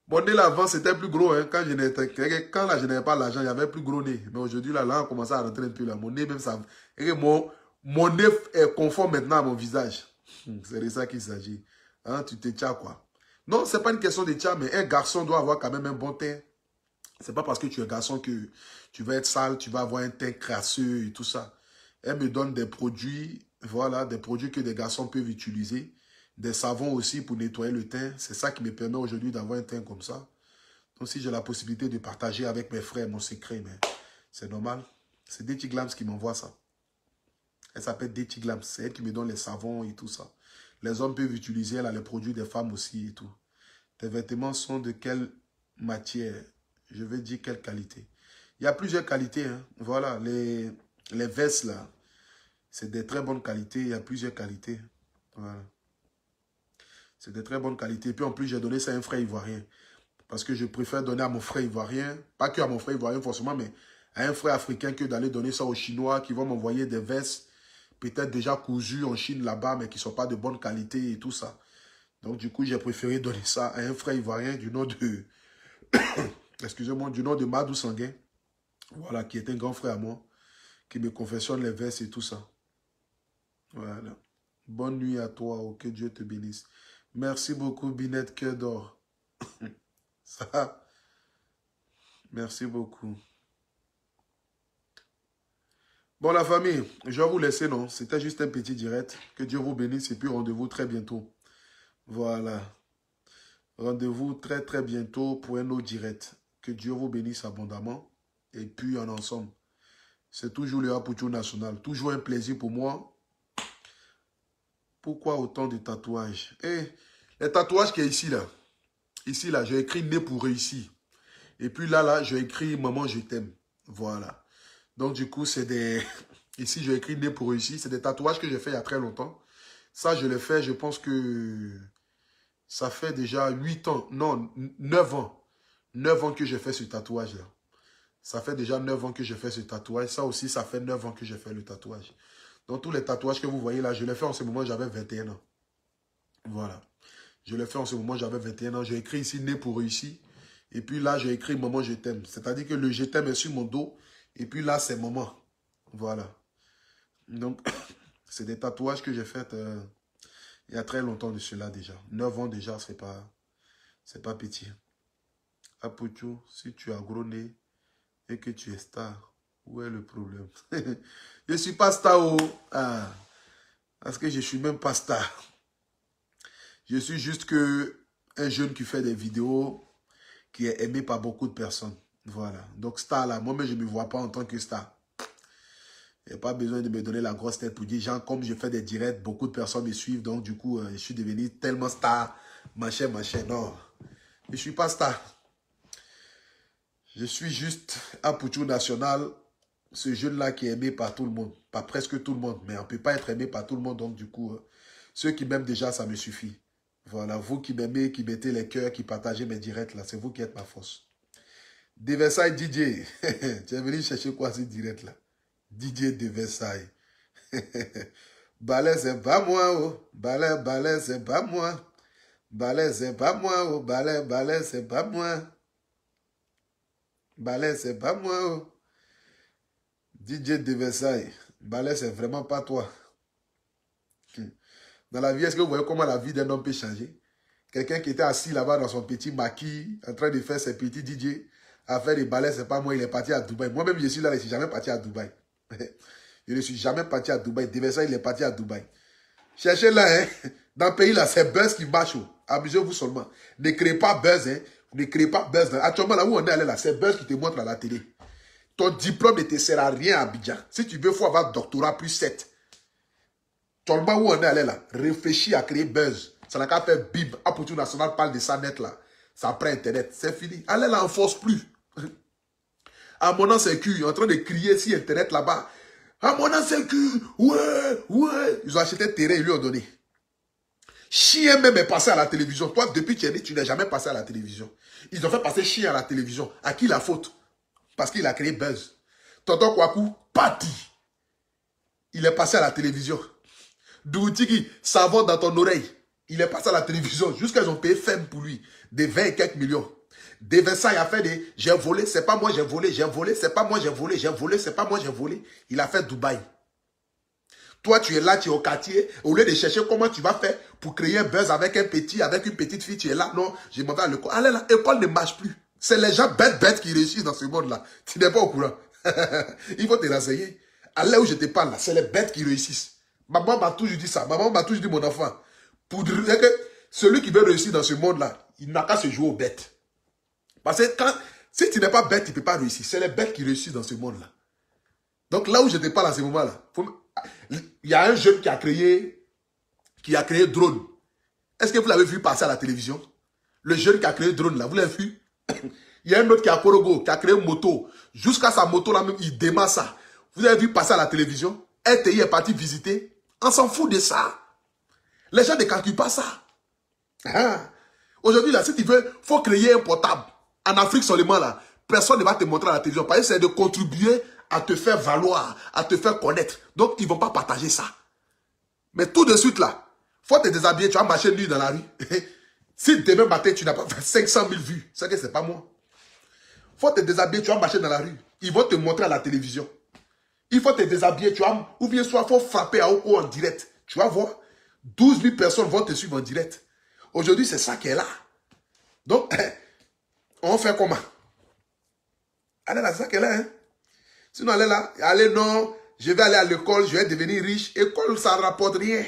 Mon nez là, avant, c'était plus gros. Hein. Quand là, je n'avais pas l'argent, il y avait plus gros nez. Mais aujourd'hui, là, on commence à rentrer un peu là. Mon nez, même ça. Mon nez est conforme maintenant à mon visage. C'est de ça qu'il s'agit. Hein, tu te tiens quoi. Non, c'est pas une question de tcha, mais un garçon doit avoir quand même un bon teint. C'est pas parce que tu es garçon que tu vas être sale, tu vas avoir un teint crasseux et tout ça. Elle me donne des produits, voilà, des produits que des garçons peuvent utiliser. Des savons aussi pour nettoyer le teint. C'est ça qui me permet aujourd'hui d'avoir un teint comme ça. Donc si j'ai la possibilité de partager avec mes frères mon secret, mais c'est normal. C'est Dechi Glams qui m'envoie ça. Elle s'appelle Dechi Glams. C'est elle qui me donne les savons et tout ça. Les hommes peuvent utiliser là, les produits des femmes aussi et tout. Tes vêtements sont de quelle matière? Je veux dire quelle qualité. Il y a plusieurs qualités. Hein. Voilà, les vestes là, c'est de très bonnes qualités. Il y a plusieurs qualités. Voilà. C'est de très bonnes qualités. Et puis en plus, j'ai donné ça à un frère ivoirien. Parce que je préfère donner à mon frère ivoirien, pas que à mon frère ivoirien forcément, mais à un frère africain que d'aller donner ça aux Chinois qui vont m'envoyer des vestes. peut-être déjà cousus en Chine là-bas, mais qui ne sont pas de bonne qualité et tout ça. Donc, du coup, j'ai préféré donner ça à un frère ivoirien du nom de... excusez-moi, du nom de Madou Sanguin. Voilà, qui est un grand frère à moi, qui me confessionne les versets et tout ça. Voilà. Bonne nuit à toi, oh, que Dieu te bénisse. Merci beaucoup, Binette Cœur d'Or. Ça, merci beaucoup. Bon, la famille, je vais vous laisser, non? C'était juste un petit direct. Que Dieu vous bénisse et puis rendez-vous très bientôt. Voilà. Rendez-vous très, très bientôt pour un autre direct. Que Dieu vous bénisse abondamment. Et puis, en ensemble. C'est toujours le Apoutou National. Toujours un plaisir pour moi. Pourquoi autant de tatouages? Les tatouages qui est ici, là. Ici, là, j'ai écrit « Né pour réussir ». Et puis là, j'ai écrit « Maman, je t'aime ». Voilà. Donc, du coup, c'est des... Ici, j'ai écrit « Né pour réussir ». C'est des tatouages que j'ai fait il y a très longtemps. Ça, je l'ai fait, je pense que... Ça fait déjà 8 ans, non, 9 ans. 9 ans que j'ai fait ce tatouage-là. Ça fait déjà 9 ans que j'ai fait ce tatouage. Ça aussi, ça fait 9 ans que j'ai fait le tatouage. Donc, tous les tatouages que vous voyez là, je les fais en ce moment, j'avais 21 ans. Voilà. Je l'ai fait en ce moment, j'avais 21 ans. J'ai écrit ici « Né pour réussir ». Et puis là, j'ai écrit « Maman, je t'aime ». C'est-à-dire que le « Je t'aime » est sur mon dos. Et puis là, c'est « Maman ». Voilà. Donc, c'est des tatouages que j'ai faits il y a très longtemps de cela déjà. 9 ans déjà, c'est pas petit. Apoutou, si tu as gros nez et que tu es star, où est le problème? Je ne suis pas star, oh. Ah, parce que je ne suis même pas star. Je suis juste un jeune qui fait des vidéos, qui est aimé par beaucoup de personnes. Voilà. Donc star là, moi-même je ne me vois pas en tant que star. Il n'y a pas besoin de me donner la grosse tête pour dire, genre, comme je fais des directs, beaucoup de personnes me suivent, donc du coup, je suis devenu tellement star, machin. Non, je ne suis pas star. Je suis juste Apoutou National, ce jeune-là qui est aimé par tout le monde. Pas presque tout le monde, mais on ne peut pas être aimé par tout le monde, donc du coup, ceux qui m'aiment déjà, ça me suffit. Voilà, vous qui m'aimez, qui mettez les cœurs, qui partagez mes directs, là, c'est vous qui êtes ma force. De Versailles DJ, tu es venu chercher quoi ce direct là? DJ de Versailles. Balai c'est pas moi, oh. Balai c'est pas moi. Balai c'est pas moi, oh. Balai c'est pas moi. Balai c'est pas moi, oh. DJ de Versailles. Balai c'est vraiment pas toi. Dans la vie, est-ce que vous voyez comment la vie d'un homme peut changer? Quelqu'un qui était assis là-bas dans son petit maquis, en train de faire ses petits DJ, à faire des balais, c'est pas moi, il est parti à Dubaï. Moi-même, je suis là, je ne suis jamais parti à Dubaï. Je ne suis jamais parti à Dubaï. De Versailles, il est parti à Dubaï. Cherchez là, hein. Dans le pays là, c'est buzz qui marche. Amusez-vous seulement. Ne créez pas buzz, hein. Ne créez pas buzz. Actuellement, là où on est allé là, c'est buzz qui te montre à la télé. Ton diplôme ne te sert à rien à Abidjan. Si tu veux, il faut avoir doctorat plus 7. Actuellement, où on est allé là, réfléchis à créer buzz. Ça n'a qu'à faire bib. Apoutou National parle de ça net là. Ça prend Internet. C'est fini. Allez là, on force plus. À mon sécu, en train de crier sur Internet là-bas. À mon sécu, ouais. Ils ont acheté un terrain, ils lui ont donné. Chien même est passé à la télévision. Toi, depuis que tu es né, tu n'es jamais passé à la télévision. Ils ont fait passer Chien à la télévision. À qui la faute? Parce qu'il a créé buzz. Tonton Kwaku, parti. Il est passé à la télévision. Doutiki, savon dans ton oreille. Il est passé à la télévision. Jusqu'à ils ont payé ferme pour lui. Des 20 et quelques millions. De Versailles a fait des j'ai volé, c'est pas moi j'ai volé, c'est pas moi j'ai volé, c'est pas moi j'ai volé. Il a fait Dubaï. Toi tu es là, tu es au quartier, au lieu de chercher comment tu vas faire pour créer un buzz avec un petit, avec une petite fille, tu es là, non, je m'en vais à l'école. Allez là, l'école ne marche plus. C'est les gens bêtes qui réussissent dans ce monde-là. Tu n'es pas au courant. Il faut te renseigner. Allez où je te parle là, c'est les bêtes qui réussissent. Maman m'a toujours dit ça, maman m'a toujours dit mon enfant. Pour dire que celui qui veut réussir dans ce monde-là, il n'a qu'à se jouer aux bêtes. Parce que si tu n'es pas bête, tu ne peux pas réussir. C'est les bêtes qui réussissent dans ce monde-là. Donc là où je te parle à ce moment-là, il y a un jeune qui a créé drone. Est-ce que vous l'avez vu passer à la télévision? Le jeune qui a créé drone là, vous l'avez vu? Il y a un autre qui a Korogo, qui a créé une moto. Jusqu'à sa moto là même, il démarre ça. Vous avez vu passer à la télévision? RTI est parti visiter. On s'en fout de ça. Les gens ne calculent pas ça. Aujourd'hui là, si tu veux, il faut créer un portable. En Afrique seulement là, personne ne va te montrer à la télévision. Parce que c'est de contribuer à te faire valoir, à te faire connaître. Donc, ils ne vont pas partager ça. Mais tout de suite là, faut te déshabiller, tu vas marcher nu dans la rue. Si demain matin, tu n'as pas fait 500 000 vues, c'est que ce n'est pas moi. Faut te déshabiller, tu vas marcher dans la rue. Ils vont te montrer à la télévision. Il faut te déshabiller, tu vas, ou bien soit il faut frapper à haut en direct. Tu vas voir, 12 000 personnes vont te suivre en direct. Aujourd'hui, c'est ça qui est là. Donc, on fait comment? Elle est là, c'est ça qu'elle est. Hein? Sinon, elle est là. Allez, non, je vais aller à l'école, je vais devenir riche. École, ça ne rapporte rien.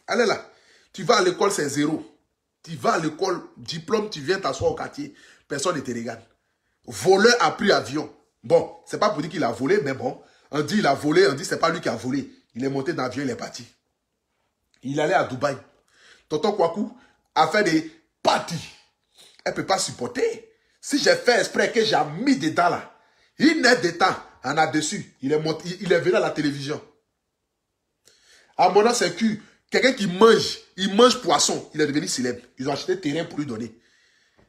Elle est là. Tu vas à l'école, c'est zéro. Tu vas à l'école, diplôme, tu viens t'asseoir au quartier. Personne ne te regarde. Voleur a pris avion. Bon, c'est pas pour dire qu'il a volé, mais bon. On dit il a volé, on dit c'est pas lui qui a volé. Il est monté dans l'avion, il est parti. Il allait à Dubaï. Tonton Kwaku a fait des parties. Elle ne peut pas supporter. Si j'ai fait exprès que j'ai mis dedans là, il n'est de temps, en a dessus. Il est venu à la télévision. À mon avis, c'est que quelqu'un qui mange, il mange poisson, il est devenu célèbre. Ils ont acheté terrain pour lui donner.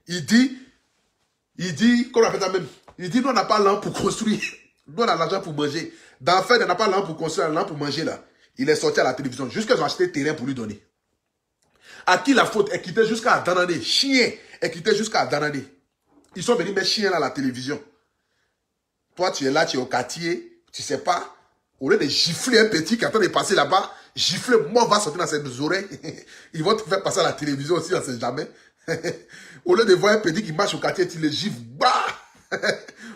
Il dit, comment on appelle ça même? Il dit, nous on n'a pas l'argent pour construire. Nous on a l'argent pour manger. Dans le fait, on n'a pas l'argent pour construire, l'argent pour manger là. Il est sorti à la télévision. Jusqu'à ils ont acheté terrain pour lui donner. À qui la faute est quittée jusqu'à Danane. Chien est quitté jusqu'à Danane. Ils sont venus mettre chien là à la télévision. Toi, tu es là, tu es au quartier, tu ne sais pas. Au lieu de gifler un petit qui attend de passer là-bas, gifler, moi, va sortir dans ses oreilles. Ils vont te faire passer à la télévision aussi, on ne sait jamais. Au lieu de voir un petit qui marche au quartier, tu le gifles. Bah!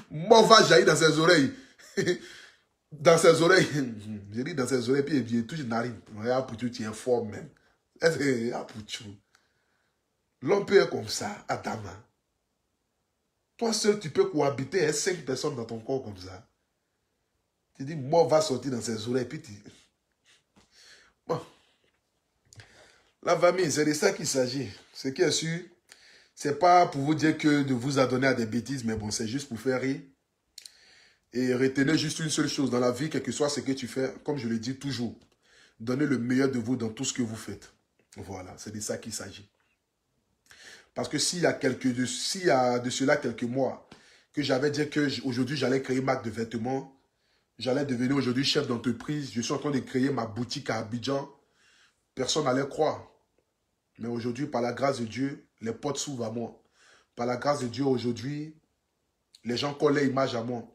Moi, va jaillir dans ses oreilles. Dans ses oreilles. Je dis dans ses oreilles, puis il touche une narine. Regarde, pour tu es fort même. L'homme peut être comme ça, Adama. Toi seul, tu peux cohabiter avec 5 personnes dans ton corps comme ça. Tu dis, moi, va sortir dans ses oreilles, puis tu... Bon. La famille, c'est de ça qu'il s'agit. Ce qui est sûr, c'est pas pour vous dire que de vous adonner à des bêtises, mais bon, c'est juste pour faire rire. Et retenez juste une seule chose dans la vie, quel que soit ce que tu fais, comme je le dis toujours, donnez le meilleur de vous dans tout ce que vous faites. Voilà, c'est de ça qu'il s'agit. Parce que s'il y a de cela quelques mois, que j'avais dit qu'aujourd'hui j'allais créer une marque de vêtements, j'allais devenir aujourd'hui chef d'entreprise, je suis en train de créer ma boutique à Abidjan, personne n'allait croire. Mais aujourd'hui, par la grâce de Dieu, les portes s'ouvrent à moi. Par la grâce de Dieu, aujourd'hui, les gens collent l'image à moi.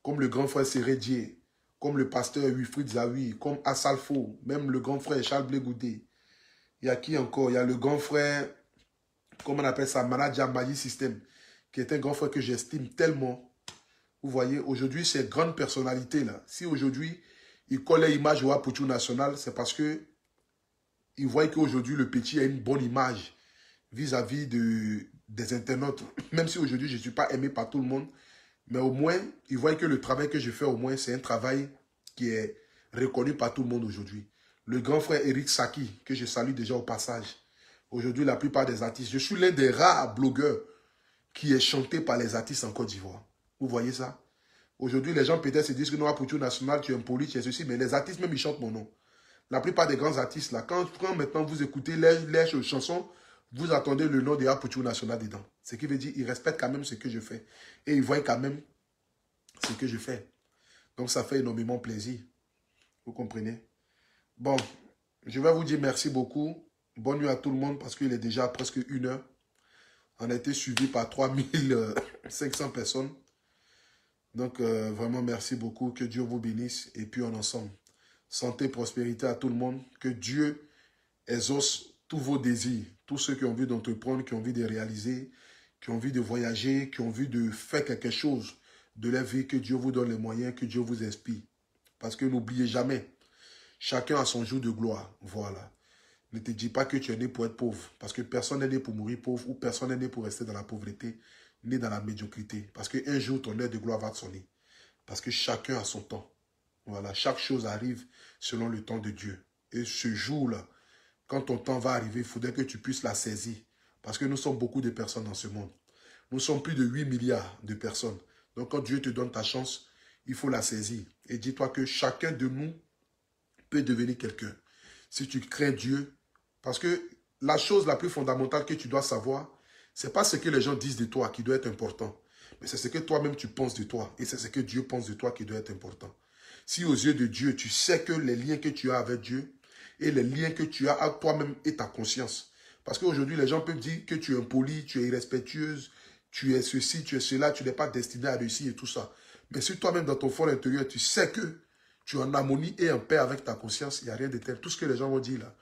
Comme le grand frère Sérédier, comme le pasteur Wilfried Zawi, comme Assalfo, même le grand frère Charles Blégoudé. Il y a qui encore? Il y a le grand frère, comment on appelle ça, Manager Mayi System, qui est un grand frère que j'estime tellement. Vous voyez, aujourd'hui, ces grandes personnalités-là, si aujourd'hui, ils collent l'image au Apoutou National, c'est parce que ils voient qu'aujourd'hui, le petit a une bonne image vis-à-vis des internautes. Même si aujourd'hui, je ne suis pas aimé par tout le monde, mais au moins, ils voient que le travail que je fais, au moins, c'est un travail qui est reconnu par tout le monde aujourd'hui. Le grand frère Eric Saki, que je salue déjà au passage. Aujourd'hui, la plupart des artistes, je suis l'un des rares blogueurs qui est chanté par les artistes en Côte d'Ivoire. Vous voyez ça? Aujourd'hui, les gens peut-être se disent que non, Apoutou National, tu es impoli, tu es ceci, mais les artistes même, ils chantent mon nom. La plupart des grands artistes, là, quand maintenant vous écoutez les chansons, vous attendez le nom de Apoutou National dedans. Ce qui veut dire qu'ils respectent quand même ce que je fais. Et ils voient quand même ce que je fais. Donc ça fait énormément plaisir. Vous comprenez? Bon, je vais vous dire merci beaucoup. Bonne nuit à tout le monde parce qu'il est déjà presque 1 heure. On a été suivi par 3500 personnes. Donc vraiment merci beaucoup. Que Dieu vous bénisse. Et puis on ensemble. Santé, prospérité à tout le monde. Que Dieu exauce tous vos désirs. Tous ceux qui ont envie d'entreprendre, qui ont envie de réaliser, qui ont envie de voyager, qui ont envie de faire quelque chose de leur vie. Que Dieu vous donne les moyens, que Dieu vous inspire. Parce que n'oubliez jamais, chacun a son jour de gloire. Voilà. Ne te dis pas que tu es né pour être pauvre. Parce que personne n'est né pour mourir pauvre ou personne n'est né pour rester dans la pauvreté, ni dans la médiocrité. Parce qu'un jour, ton heure de gloire va te sonner. Parce que chacun a son temps. Voilà, chaque chose arrive selon le temps de Dieu. Et ce jour-là, quand ton temps va arriver, il faudrait que tu puisses la saisir. Parce que nous sommes beaucoup de personnes dans ce monde. Nous sommes plus de 8 milliards de personnes. Donc quand Dieu te donne ta chance, il faut la saisir. Et dis-toi que chacun de nous peut devenir quelqu'un. Si tu crains Dieu, parce que la chose la plus fondamentale que tu dois savoir, ce n'est pas ce que les gens disent de toi qui doit être important. Mais c'est ce que toi-même tu penses de toi. Et c'est ce que Dieu pense de toi qui doit être important. Si aux yeux de Dieu, tu sais que les liens que tu as avec Dieu et les liens que tu as à toi-même et ta conscience. Parce qu'aujourd'hui, les gens peuvent dire que tu es impoli, tu es irrespectueuse, tu es ceci, tu es cela, tu n'es pas destiné à réussir et tout ça. Mais si toi-même dans ton fond intérieur, tu sais que tu es en harmonie et en paix avec ta conscience, il n'y a rien de tel. Tout ce que les gens vont dire là,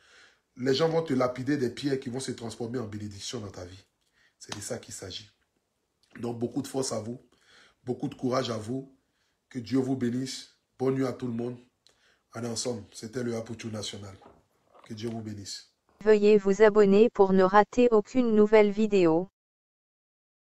les gens vont te lapider des pierres qui vont se transformer en bénédiction dans ta vie. C'est de ça qu'il s'agit. Donc, beaucoup de force à vous. Beaucoup de courage à vous. Que Dieu vous bénisse. Bonne nuit à tout le monde. On est ensemble. C'était le Apuchu National. Que Dieu vous bénisse. Veuillez vous abonner pour ne rater aucune nouvelle vidéo.